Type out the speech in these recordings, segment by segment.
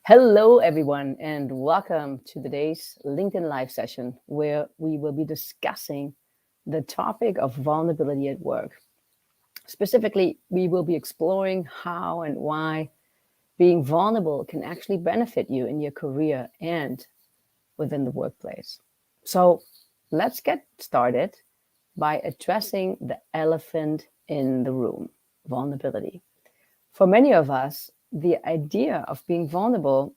Hello, everyone, and welcome to today's LinkedIn Live session where we will be discussing the topic of vulnerability at work. Specifically, we will be exploring how and why being vulnerable can actually benefit you in your career and within the workplace. So, let's get started by addressing the elephant in the room, vulnerability. For many of us, the idea of being vulnerable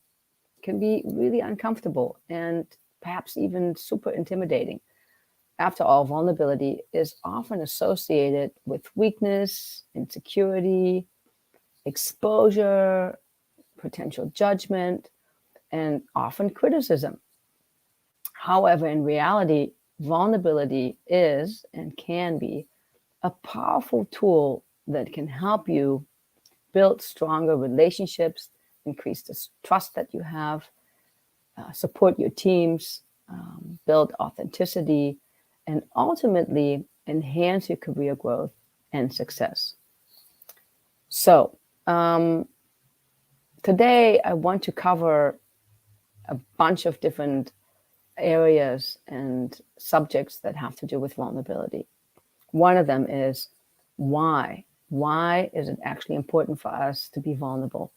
can be really uncomfortable and perhaps even super intimidating. After all, vulnerability is often associated with weakness, insecurity, exposure, potential judgment, and often criticism. However, in reality, vulnerability is and can be a powerful tool that can help you build stronger relationships, increase the trust that you have, support your teams, build authenticity, and ultimately enhance your career growth and success. So, today I want to cover a bunch of different areas and subjects that have to do with vulnerability. One of them is why. Why is it actually important for us to be vulnerable?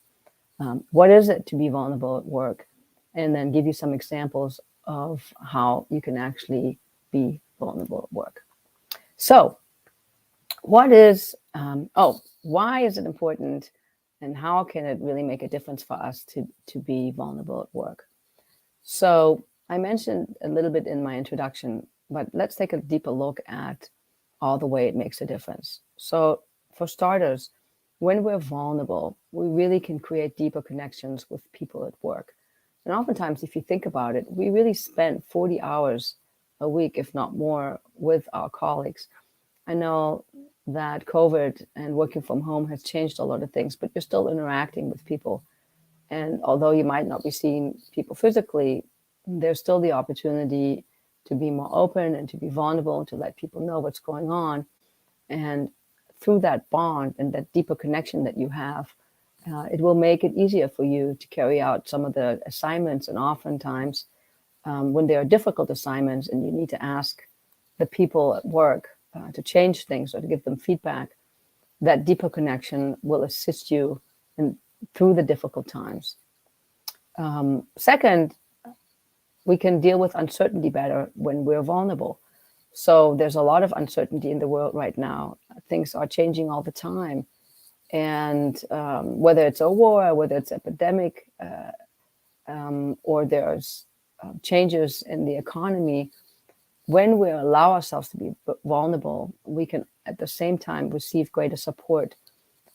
What is it to be vulnerable at work? And then give you some examples of how you can actually be vulnerable at work. So, why is it important and how can it really make a difference for us to be vulnerable at work? So, I mentioned a little bit in my introduction, but let's take a deeper look at all the way it makes a difference. So, for starters, when we're vulnerable, we really can create deeper connections with people at work. And oftentimes, if you think about it, we really spend 40 hours a week, if not more, with our colleagues. I know that COVID and working from home has changed a lot of things, but you're still interacting with people. And although you might not be seeing people physically, there's still the opportunity to be more open and to be vulnerable, to let people know what's going on. And through that bond and that deeper connection that you have, it will make it easier for you to carry out some of the assignments. And oftentimes, when there are difficult assignments and you need to ask the people at work to change things or to give them feedback, that deeper connection will assist you through the difficult times. Second, we can deal with uncertainty better when we're vulnerable. So there's a lot of uncertainty in the world right now. Things are changing all the time. And whether it's a war, whether it's epidemic, or there's changes in the economy, when we allow ourselves to be vulnerable, we can at the same time receive greater support,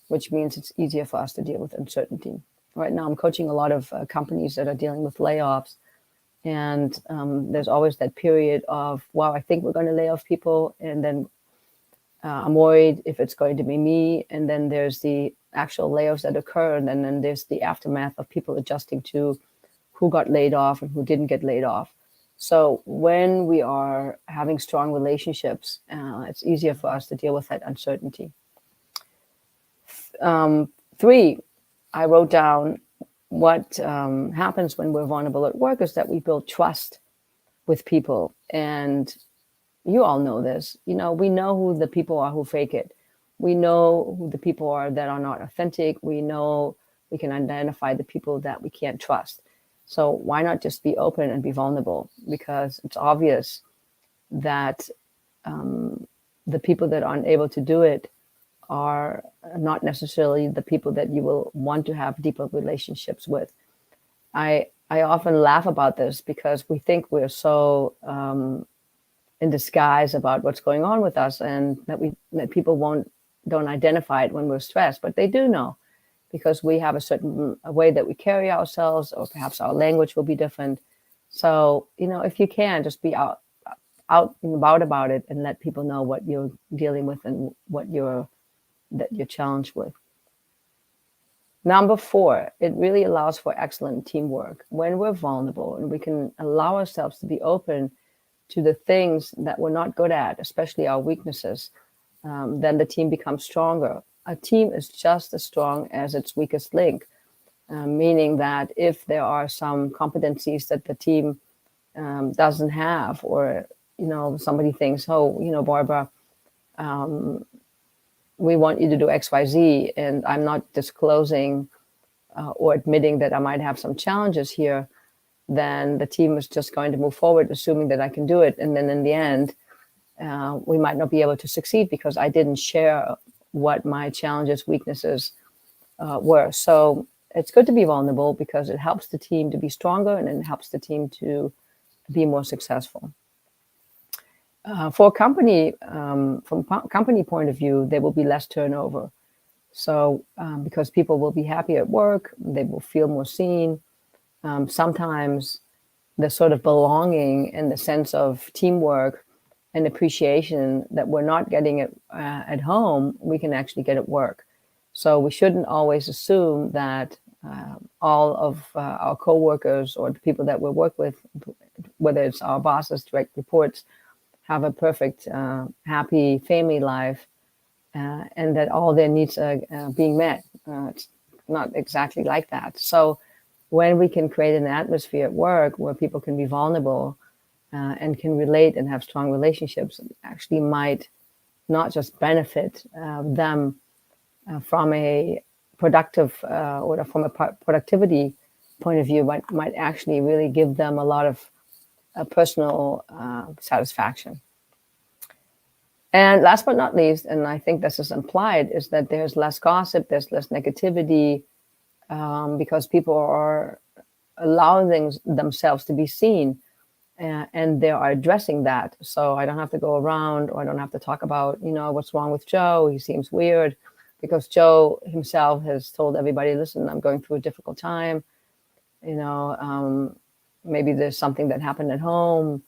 which means it's easier for us to deal with uncertainty. Right now, I'm coaching a lot of companies that are dealing with layoffs. And there's always that period of, wow, I think we're going to lay off people. And then I'm worried if it's going to be me. And then there's the actual layoffs that occur. And then there's the aftermath of people adjusting to who got laid off and who didn't get laid off. So when we are having strong relationships, it's easier for us to deal with that uncertainty. Three, I wrote down what happens when we're vulnerable at work is that we build trust with people. And you all know this. You know, we know who the people are who fake it. We know who the people are that are not authentic. We know we can identify the people that we can't trust. So why not just be open and be vulnerable? Because it's obvious that the people that aren't able to do it are not necessarily the people that you will want to have deeper relationships with. I often laugh about this because we think we're so in disguise about what's going on with us, and that people don't identify it when we're stressed, but they do know, because we have a certain way that we carry ourselves, or perhaps our language will be different. So, if you can, just be out and about it and let people know what you're dealing with and what you're challenged with. Number 4, it really allows for excellent teamwork. When we're vulnerable and we can allow ourselves to be open to the things that we're not good at, especially our weaknesses, then the team becomes stronger. A team is just as strong as its weakest link. meaning that if there are some competencies that the team doesn't have, or somebody thinks, oh, Barbara, we want you to do XYZ, and I'm not disclosing or admitting that I might have some challenges here, then the team is just going to move forward assuming that I can do it, and then in the end we might not be able to succeed because I didn't share what my challenges, weaknesses were. So it's good to be vulnerable because it helps the team to be stronger, and it helps the team to be more successful. For a company, from company point of view, there will be less turnover. So because people will be happy at work, they will feel more seen. Sometimes the sort of belonging and the sense of teamwork and appreciation that we're not getting at home, we can actually get at work. So we shouldn't always assume that all of our coworkers or the people that we work with, whether it's our bosses, direct reports, have a perfect, happy family life, and that all their needs are being met. It's not exactly like that. So when we can create an atmosphere at work where people can be vulnerable and can relate and have strong relationships, it actually might not just benefit them from a productive or from a productivity point of view, but might actually really give them a lot of personal satisfaction. And last but not least, and I think this is implied, is that there's less gossip, there's less negativity, because people are allowing themselves to be seen, and they are addressing that. So I don't have to go around, or I don't have to talk about, what's wrong with Joe. He seems weird, because Joe himself has told everybody, listen, I'm going through a difficult time. Maybe there's something that happened at home,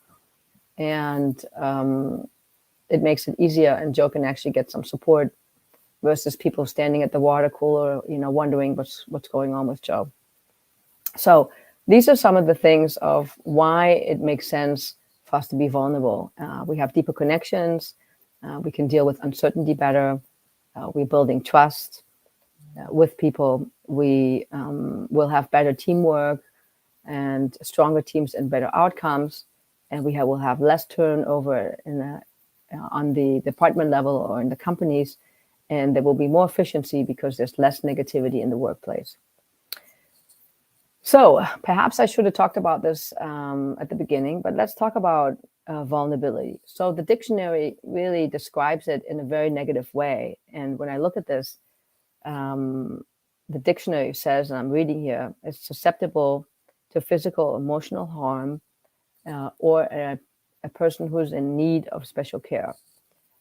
and it makes it easier, and Joe can actually get some support versus people standing at the water cooler, wondering what's going on with Joe. So these are some of the things of why it makes sense for us to be vulnerable. We have deeper connections. We can deal with uncertainty better. We're building trust with people. We will have better teamwork and stronger teams and better outcomes. And will have less turnover on the department level or in the companies. And there will be more efficiency because there's less negativity in the workplace. So perhaps I should have talked about this at the beginning, but let's talk about vulnerability. So the dictionary really describes it in a very negative way. And when I look at this, the dictionary says, and I'm reading here, it's susceptible to physical, emotional harm, or a person who's in need of special care.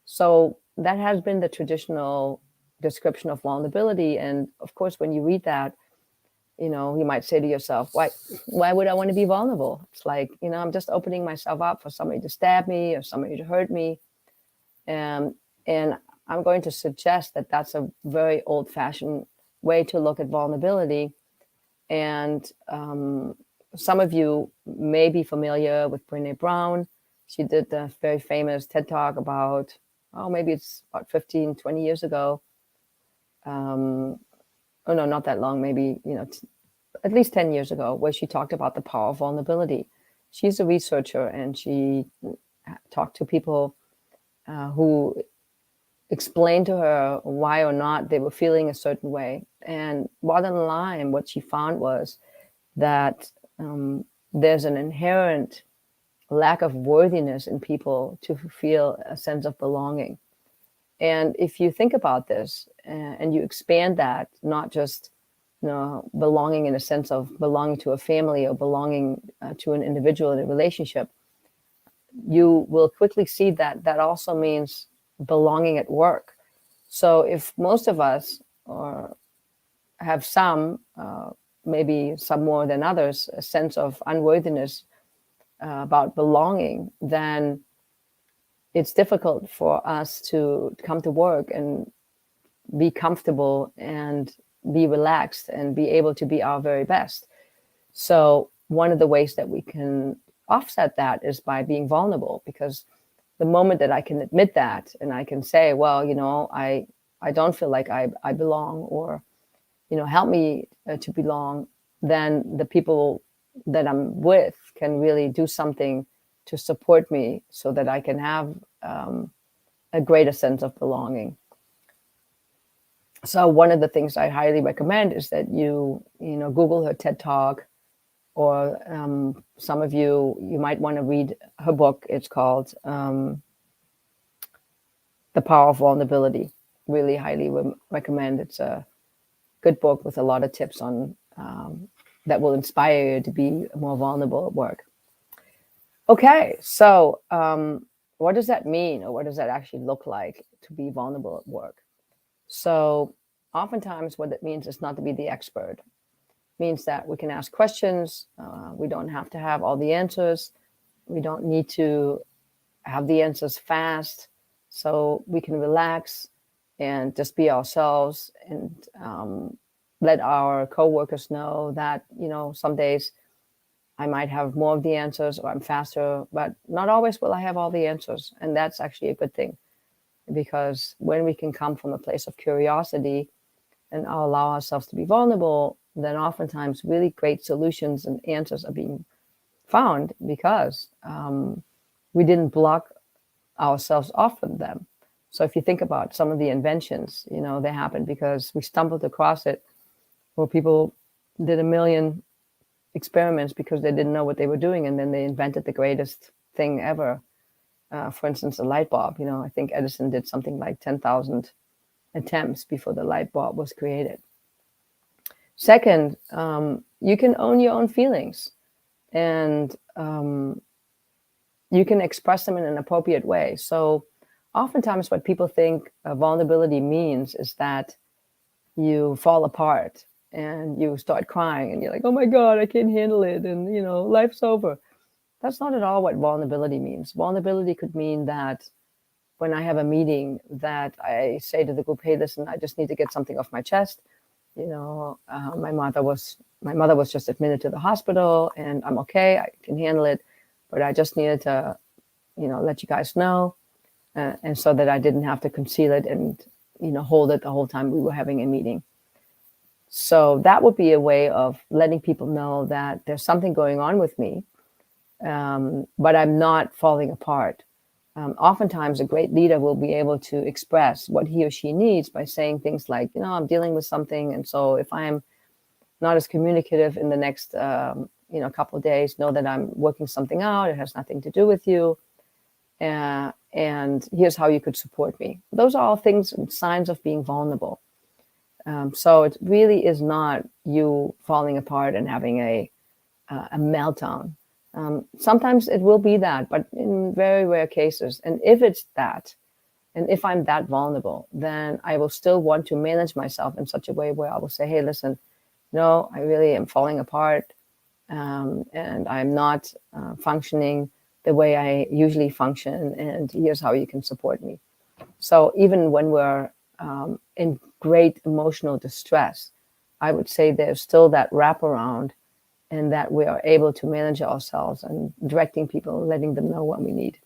So that has been the traditional description of vulnerability. And of course, when you read that, you might say to yourself, why would I want to be vulnerable? It's like, I'm just opening myself up for somebody to stab me or somebody to hurt me. And I'm going to suggest that that's a very old-fashioned way to look at vulnerability. And some of you may be familiar with Brené Brown. She did the very famous TED Talk about, maybe it's about 15, 20 years ago. Oh no, not that long, maybe, at least 10 years ago, where she talked about the power of vulnerability. She's a researcher, and she talked to people who explained to her why or not they were feeling a certain way. And bottom line, what she found was that there's an inherent lack of worthiness in people to feel a sense of belonging. And if you think about this and you expand that, not just belonging in a sense of belonging to a family or belonging to an individual in a relationship, you will quickly see that that also means belonging at work. So if most of us have some, maybe some more than others, a sense of unworthiness about belonging, then it's difficult for us to come to work and be comfortable and be relaxed and be able to be our very best. So one of the ways that we can offset that is by being vulnerable, because the moment that I can admit that and I can say, well, I don't feel like I belong, or help me to belong, then the people that I'm with can really do something to support me so that I can have a greater sense of belonging. So one of the things I highly recommend is that you Google her TED Talk, or some of you might want to read her book. It's called The Power of Vulnerability. Really highly recommend. It's a good book with a lot of tips on that will inspire you to be more vulnerable at work. Okay, so what does that mean, or what does that actually look like to be vulnerable at work? So oftentimes what it means is not to be the expert. It means that we can ask questions. We don't have to have all the answers. We don't need to have the answers fast. So we can relax and just be ourselves, and let our coworkers know that, some days I might have more of the answers, or I'm faster, but not always will I have all the answers. And that's actually a good thing, because when we can come from a place of curiosity and allow ourselves to be vulnerable, then oftentimes really great solutions and answers are being found, because we didn't block ourselves off from them. So if you think about some of the inventions, they happened because we stumbled across it, where people did a million experiments because they didn't know what they were doing, and then they invented the greatest thing ever. For instance, a light bulb. I think Edison did something like 10,000 attempts before the light bulb was created. Second, you can own your own feelings, and you can express them in an appropriate way. So oftentimes what people think vulnerability means is that you fall apart and you start crying and you're like, oh my God, I can't handle it. And, life's over. That's not at all what vulnerability means. Vulnerability could mean that when I have a meeting, that I say to the group, hey, listen, I just need to get something off my chest. My mother was just admitted to the hospital, and I'm okay. I can handle it, but I just needed to, let you guys know, and so that I didn't have to conceal it and, hold it the whole time we were having a meeting. So that would be a way of letting people know that there's something going on with me, but I'm not falling apart. Oftentimes, a great leader will be able to express what he or she needs by saying things like, I'm dealing with something, and so if I'm not as communicative in the next, couple of days, know that I'm working something out. It has nothing to do with you, and here's how you could support me. Those are all things and signs of being vulnerable. So it really is not you falling apart and having a meltdown. Sometimes it will be that, but in very rare cases. And if it's that, and if I'm that vulnerable, then I will still want to manage myself in such a way where I will say, hey, listen, no, I really am falling apart, and I'm not functioning the way I usually function, and here's how you can support me. So even when we're in great emotional distress, I would say there's still that wraparound, and that we are able to manage ourselves and directing people, letting them know what we need.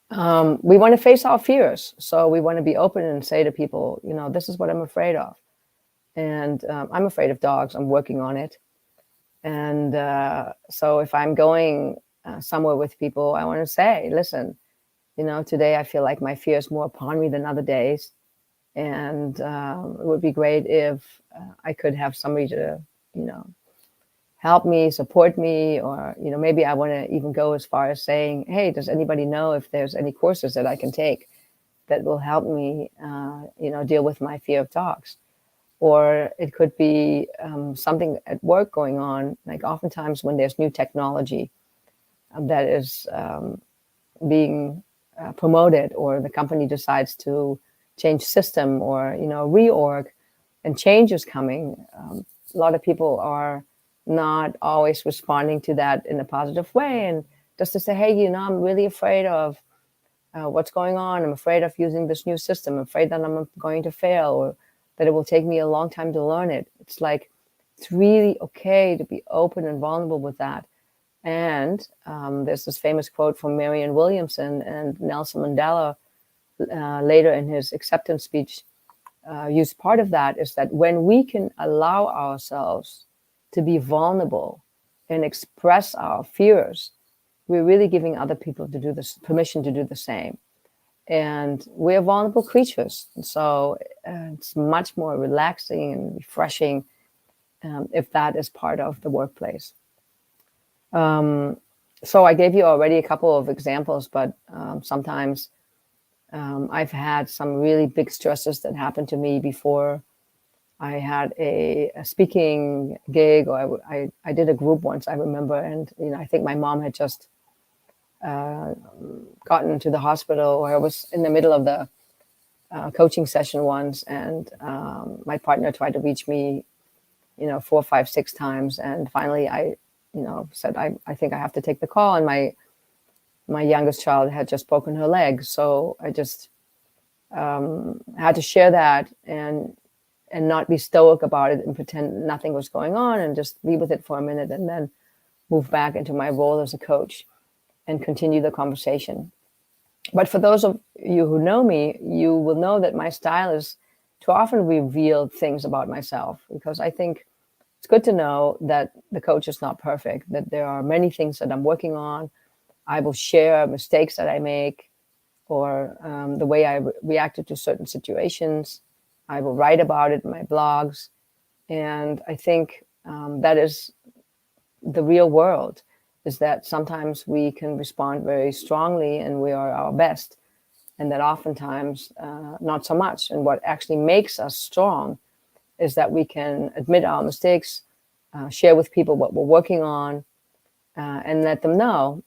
We want to face our fears. So we want to be open and say to people, this is what I'm afraid of. And I'm afraid of dogs. I'm working on it. And so if I'm going somewhere with people, I want to say, listen, today I feel like my fear is more upon me than other days. And it would be great if I could have somebody to, help me, support me, or, maybe I want to even go as far as saying, hey, does anybody know if there's any courses that I can take that will help me, deal with my fear of dogs? Or it could be something at work going on. Like oftentimes when there's new technology that is being promoted, or the company decides to change system, or, reorg, and change is coming, a lot of people are not always responding to that in a positive way. And just to say, hey, I'm really afraid of what's going on. I'm afraid of using this new system. I'm afraid that I'm going to fail, or that it will take me a long time to learn it. It's like, it's really okay to be open and vulnerable with that. And there's this famous quote from Marianne Williamson and Nelson Mandela later in his acceptance speech. use part of that is that when we can allow ourselves to be vulnerable and express our fears, we're really giving other people to do this permission to do the same. And we're vulnerable creatures. And so it's much more relaxing and refreshing if that is part of the workplace. So I gave you already a couple of examples, but sometimes I've had some really big stresses that happened to me before. I had a speaking gig, or I did a group once, I remember, and I think my mom had just gotten to the hospital, or I was in the middle of the coaching session once, and my partner tried to reach me, 4, 5, 6 times, and finally I, said I think I have to take the call, and my youngest child had just broken her leg, so I just had to share that and not be stoic about it and pretend nothing was going on, and just be with it for a minute, and then move back into my role as a coach and continue the conversation. But for those of you who know me, you will know that my style is to often reveal things about myself, because I think it's good to know that the coach is not perfect, that there are many things that I'm working on. I will share mistakes that I make, or the way I reacted to certain situations. I will write about it in my blogs. And I think that is the real world, is that sometimes we can respond very strongly and we are our best, and that oftentimes not so much. And what actually makes us strong is that we can admit our mistakes, share with people what we're working on, and let them know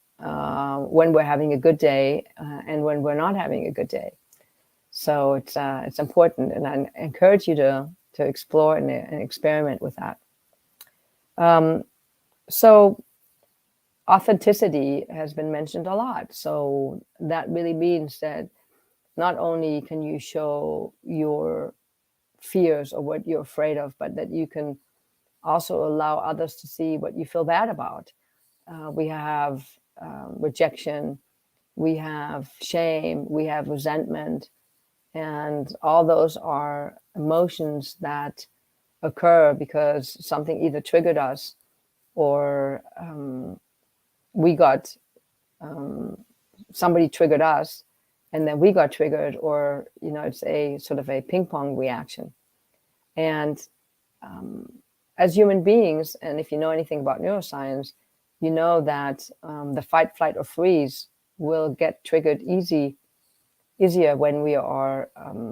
when we're having a good day and when we're not having a good day. So it's important, and I encourage you to explore and experiment with that. So authenticity has been mentioned a lot. So that really means that not only can you show your fears or what you're afraid of, but that you can also allow others to see what you feel bad about. We have rejection, we have shame, we have resentment, and all those are emotions that occur because something either triggered us, or we got somebody triggered us, and then we got triggered, or it's a sort of a ping pong reaction. And as human beings, and if you know anything about neuroscience, you know that the fight, flight, or freeze will get triggered easier when we are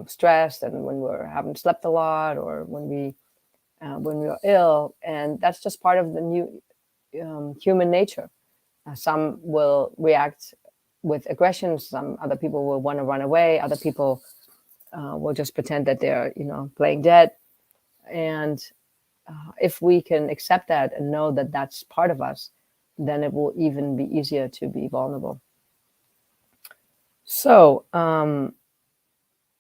stressed, and when we haven't slept a lot, or when we are ill. And that's just part of the new human nature. Some will react with aggression. Some other people will want to run away. Other people will just pretend that they're, playing dead. And if we can accept that and know that that's part of us, then it will even be easier to be vulnerable. So,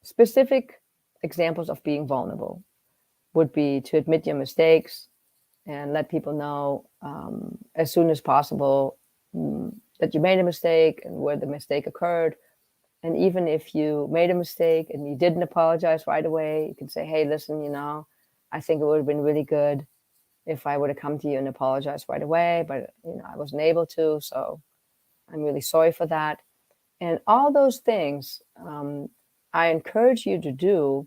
specific examples of being vulnerable would be to admit your mistakes and let people know as soon as possible that you made a mistake and where the mistake occurred. And even if you made a mistake and you didn't apologize right away, you can say, hey, listen, I think it would have been really good if I would have come to you and apologized right away, but I wasn't able to, so I'm really sorry for that. And all those things I encourage you to do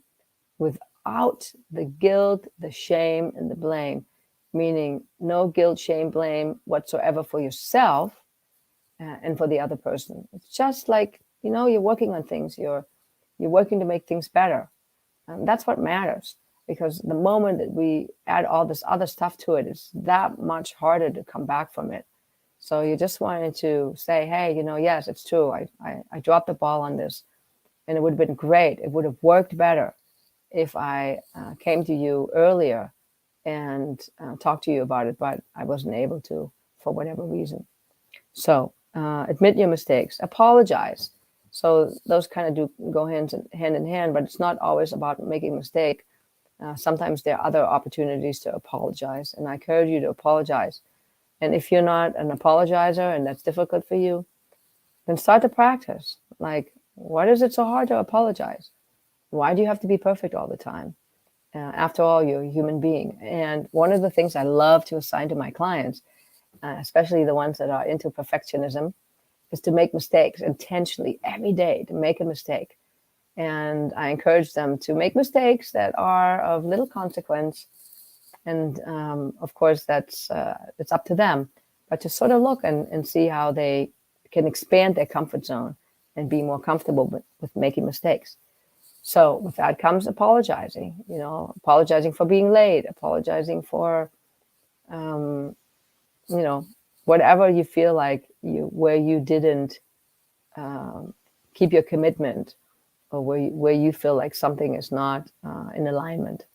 without the guilt, the shame, and the blame, meaning no guilt, shame, blame whatsoever for yourself and for the other person. It's just like, you're working on things, you're working to make things better. And that's what matters, because the moment that we add all this other stuff to it, it's that much harder to come back from it. So you just wanted to say, hey, yes, it's true. I dropped the ball on this, and it would have been great. It would have worked better if I came to you earlier and talked to you about it, but I wasn't able to for whatever reason. So admit your mistakes, apologize. So those kind of do go hand in hand, but it's not always about making a mistake. Sometimes there are other opportunities to apologize, and I encourage you to apologize. And if you're not an apologizer and that's difficult for you, then start to practice. Like, what is it so hard to apologize? Why do you have to be perfect all the time? After all, you're a human being. And one of the things I love to assign to my clients, especially the ones that are into perfectionism, is to make mistakes intentionally every day, to make a mistake. And I encourage them to make mistakes that are of little consequence. And of course, that's it's up to them. But to sort of look and see how they can expand their comfort zone and be more comfortable with making mistakes. So with that comes apologizing, apologizing for being late, apologizing for, um, whatever you feel like where you didn't keep your commitment, or where you feel like something is not in alignment.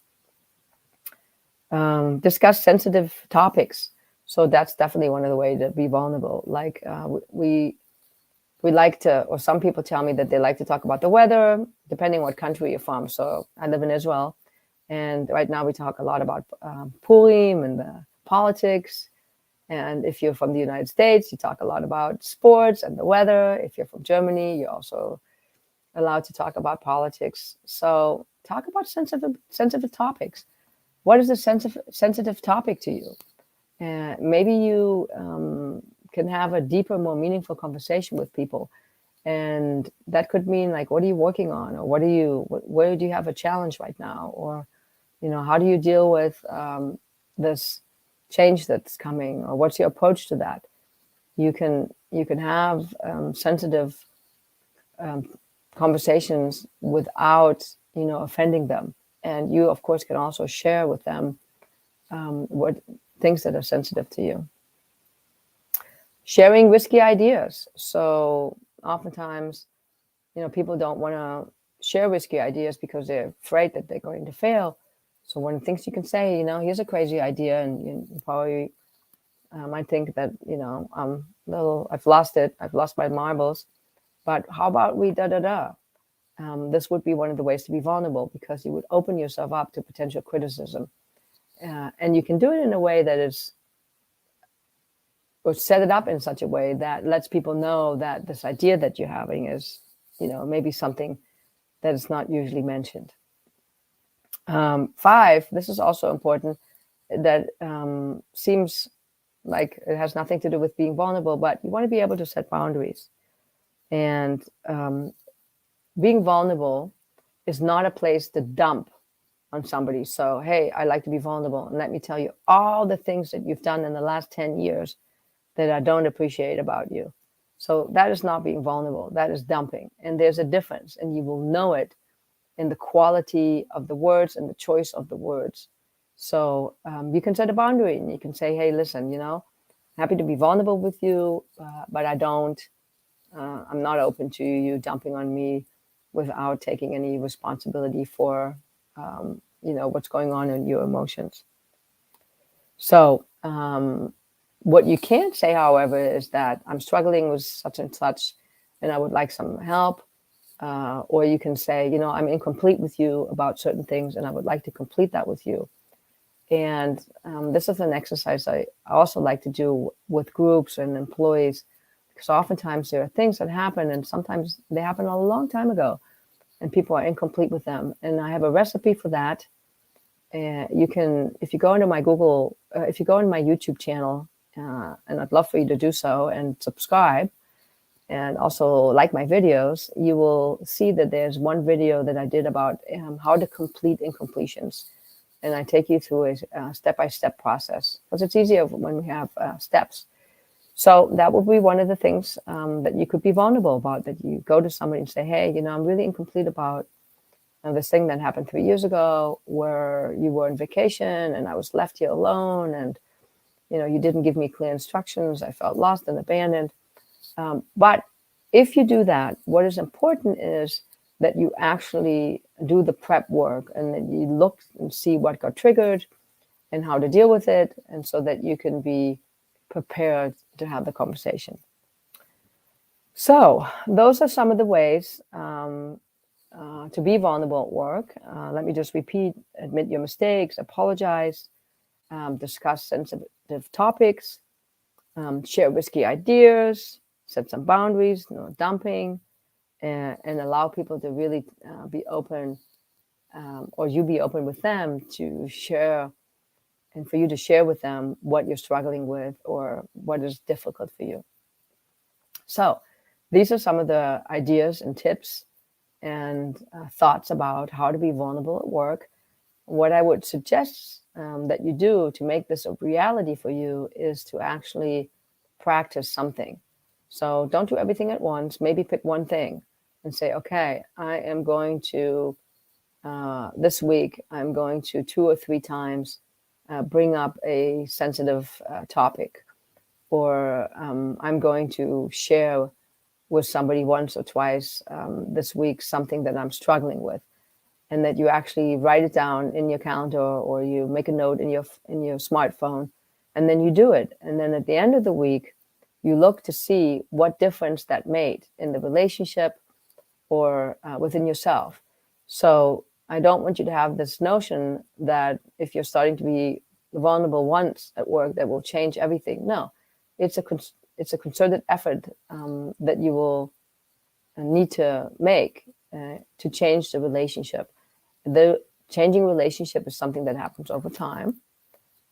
Discuss sensitive topics. So that's definitely one of the ways to be vulnerable. Like we like to, or some people tell me that they like to talk about the weather, depending what country you're from. So I live in Israel, and right now we talk a lot about Purim and the politics. And if you're from the United States, you talk a lot about sports and the weather. If you're from Germany, you're also allowed to talk about politics. So talk about sensitive topics. What is a sensitive topic to you? Maybe you can have a deeper, more meaningful conversation with people. And that could mean like, what are you working on? Or where do you have a challenge right now? Or, how do you deal with this change that's coming? Or what's your approach to that? You can have sensitive conversations without, offending them. And you, of course, can also share with them what things that are sensitive to you. Sharing risky ideas. So oftentimes, people don't want to share risky ideas because they're afraid that they're going to fail. So one of the things you can say, here's a crazy idea, and you probably might think that, I've lost it. I've lost my marbles. But how about we da-da-da? This would be one of the ways to be vulnerable, because you would open yourself up to potential criticism. And you can do it in a way that is, or set it up in such a way that lets people know that this idea that you're having is, maybe something that is not usually mentioned. 5, this is also important, that seems like it has nothing to do with being vulnerable, but you want to be able to set boundaries. And being vulnerable is not a place to dump on somebody. So, hey, I like to be vulnerable, and let me tell you all the things that you've done in the last 10 years that I don't appreciate about you. So that is not being vulnerable. That is dumping. And there's a difference, and you will know it in the quality of the words and the choice of the words. So you can set a boundary, and you can say, hey, listen, happy to be vulnerable with you, but I'm not open to you dumping on me without taking any responsibility for, what's going on in your emotions. So what you can't say, however, is that I'm struggling with such and such, and I would like some help. Or you can say, I'm incomplete with you about certain things, and I would like to complete that with you. And this is an exercise I also like to do with groups and employees, because oftentimes there are things that happen, and sometimes they happen a long time ago, and people are incomplete with them. And I have a recipe for that. You can, if you go into my if you go into my YouTube channel, and I'd love for you to do so and subscribe, and also like my videos, you will see that there's one video that I did about how to complete incompletions. And I take you through a step-by-step process, because it's easier when we have steps. So that would be one of the things that you could be vulnerable about, that you go to somebody and say, hey, I'm really incomplete about this thing that happened 3 years ago, where you were on vacation and I was left here alone, and, you didn't give me clear instructions. I felt lost and abandoned. But if you do that, what is important is that you actually do the prep work, and that you look and see what got triggered and how to deal with it, and so that you can be prepared to have the conversation. So those are some of the ways to be vulnerable at work. Let me just repeat: admit your mistakes, apologize, discuss sensitive topics, share risky ideas, set some boundaries, no dumping, and allow people to really be open, or you be open with them to share, and for you to share with them what you're struggling with or what is difficult for you. So these are some of the ideas and tips and thoughts about how to be vulnerable at work. What I would suggest that you do to make this a reality for you is to actually practice something. So don't do everything at once. Maybe pick one thing and say, okay, I am going to, this week, I'm going to 2 or 3 times bring up a sensitive topic, or I'm going to share with somebody once or twice this week something that I'm struggling with, and that you actually write it down in your calendar, or you make a note in your smartphone, and then you do it. And then at the end of the week, you look to see what difference that made in the relationship or within yourself. So I don't want you to have this notion that if you're starting to be vulnerable once at work, that will change everything. No, it's a concerted effort that you will need to make to change the relationship. The changing relationship is something that happens over time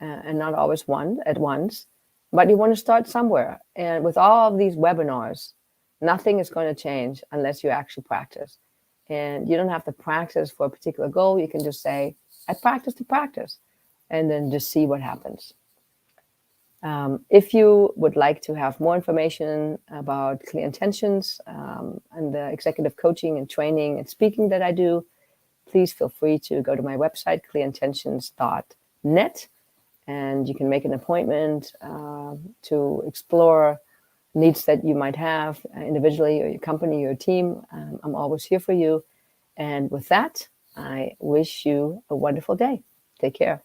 and not always at once. But you want to start somewhere. And with all of these webinars, nothing is going to change unless you actually practice. And you don't have to practice for a particular goal. You can just say, I practice to practice, and then just see what happens. If you would like to have more information about Clear Intentions and the executive coaching and training and speaking that I do, please feel free to go to my website, clearintentions.net, and you can make an appointment to explore needs that you might have individually, or your company, or your team. I'm always here for you. And with that, I wish you a wonderful day. Take care.